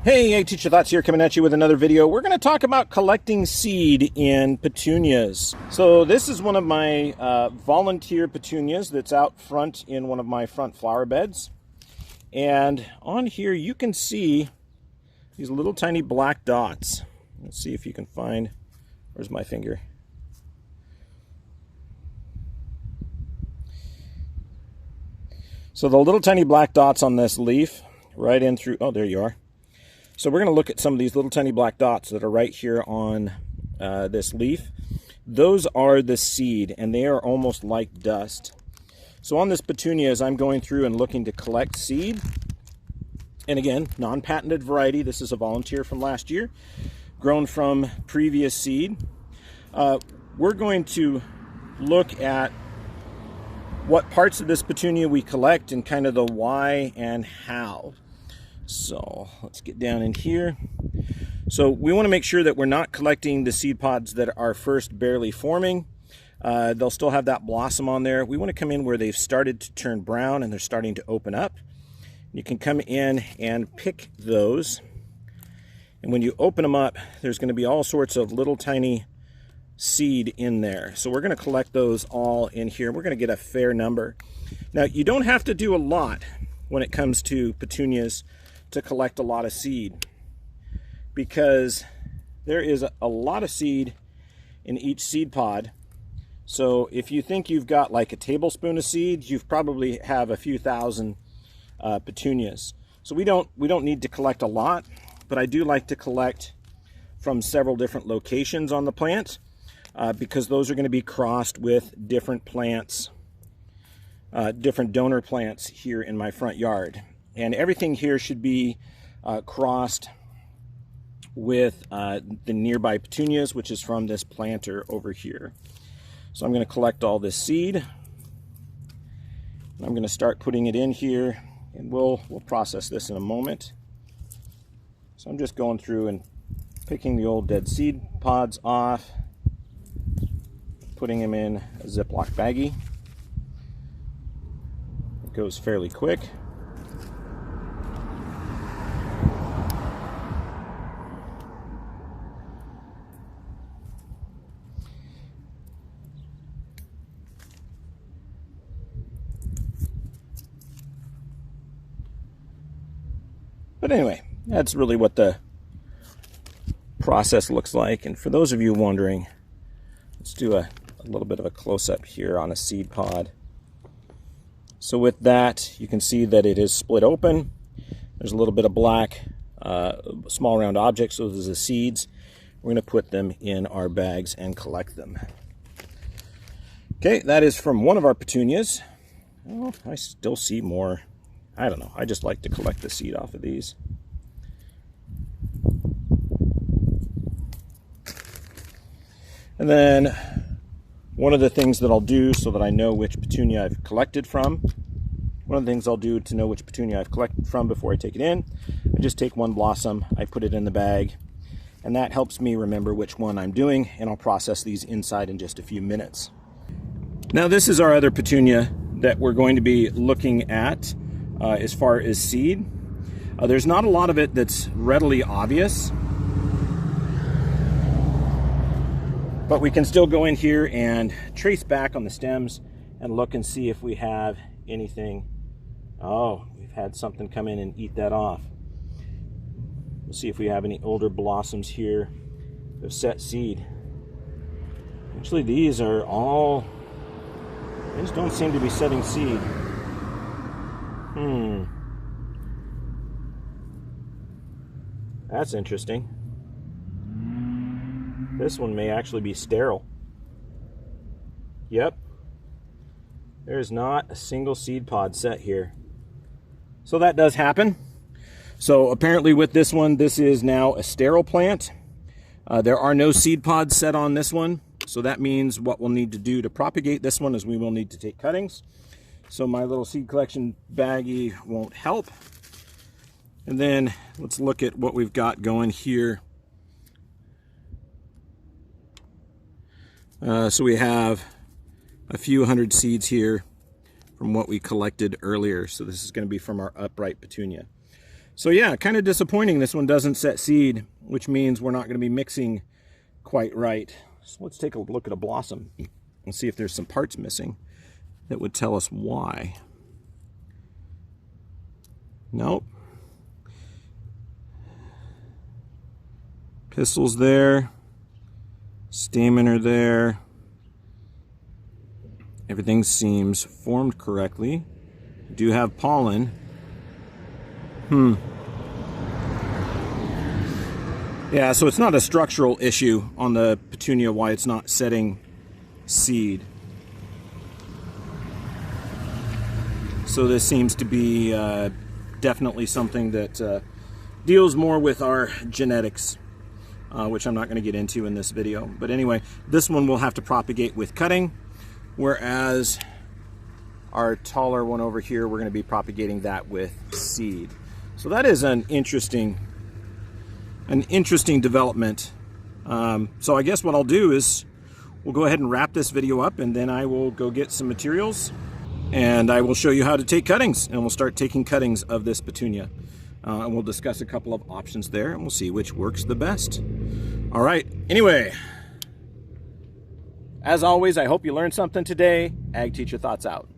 Hey, Teacher Thoughts here, coming at you with another video. We're going to talk about collecting seed in petunias. So this is one of my volunteer petunias that's out front in one of my front flower beds. And on here you can see these little tiny black dots. Let's see if you can find, where's my finger? So the little tiny black dots on this leaf, right in through, oh, there you are. So we're going to look at some of these little tiny black dots that are right here on this leaf. Those are the seed, and they are almost like dust. So on this petunia, as I'm going through and looking to collect seed, and again, non-patented variety, this is a volunteer from last year, grown from previous seed. We're going to look at what parts of this petunia we collect and kind of the why and how. So let's get down in here. So we want to make sure that we're not collecting the seed pods that are first barely forming. They'll still have that blossom on there. We want to come in where they've started to turn brown and they're starting to open up. You can come in and pick those. And when you open them up, there's going to be all sorts of little tiny seed in there. So we're going to collect those all in here. We're going to get a fair number. Now, you don't have to do a lot when it comes to petunias to collect a lot of seed, because there is a lot of seed in each seed pod. So if you think you've got like a tablespoon of seed, you probably have a few thousand petunias. So we don't need to collect a lot, but I do like to collect from several different locations on the plant, because those are going to be crossed with different plants, different donor plants here in my front yard. And everything here should be crossed with the nearby petunias, which is from this planter over here. So I'm going to collect all this seed. I'm going to start putting it in here, and we'll process this in a moment. So I'm just going through and picking the old dead seed pods off, putting them in a Ziploc baggie. It goes fairly quick. But anyway, that's really what the process looks like. And for those of you wondering, let's do a little bit of a close-up here on a seed pod. So with that, you can see that it is split open. There's a little bit of black, small round objects, so those are the seeds. We're going to put them in our bags and collect them. Okay, that is from one of our petunias. Oh, I still see more. I don't know, I just like to collect the seed off of these. And then one of the things that I'll do so that I know which petunia I've collected from, one of the things I'll do to know which petunia I've collected from before I take it in, I just take one blossom, I put it in the bag, and that helps me remember which one I'm doing, and I'll process these inside in just a few minutes. Now this is our other petunia that we're going to be looking at as far as seed. There's not a lot of it that's readily obvious, but we can still go in here and trace back on the stems and look and see if we have anything. Oh, we've had something come in and eat that off. We'll see if we have any older blossoms here of set seed. Actually, these are all, these don't seem to be setting seed. That's interesting. This one may actually be sterile. Yep. There's not a single seed pod set here. So that does happen. So apparently with this one, this is now a sterile plant. There are no seed pods set on this one. So that means what we'll need to do to propagate this one is we will need to take cuttings. So my little seed collection baggie won't help. And then let's look at what we've got going here. So we have a few hundred seeds here from what we collected earlier. So this is going to be from our upright petunia. So yeah, kind of disappointing this one doesn't set seed, which means we're not going to be mixing quite right. So let's take a look at a blossom and see if there's some parts missing that would tell us why. Nope. Pistils there. Stamen are there. Everything seems formed correctly. Do have pollen. Yeah, so it's not a structural issue on the petunia why it's not setting seed. So this seems to be definitely something that deals more with our genetics, which I'm not going to get into in this video. But anyway, this one will have to propagate with cutting, whereas our taller one over here, we're going to be propagating that with seed. So that is an interesting development. So I guess what I'll do is we'll go ahead and wrap this video up, and then I will go get some materials and I will show you how to take cuttings, and we'll start taking cuttings of this petunia. And we'll discuss a couple of options there, and we'll see which works the best. All right, anyway, as always, I hope you learned something today. Ag Teacher Thoughts out.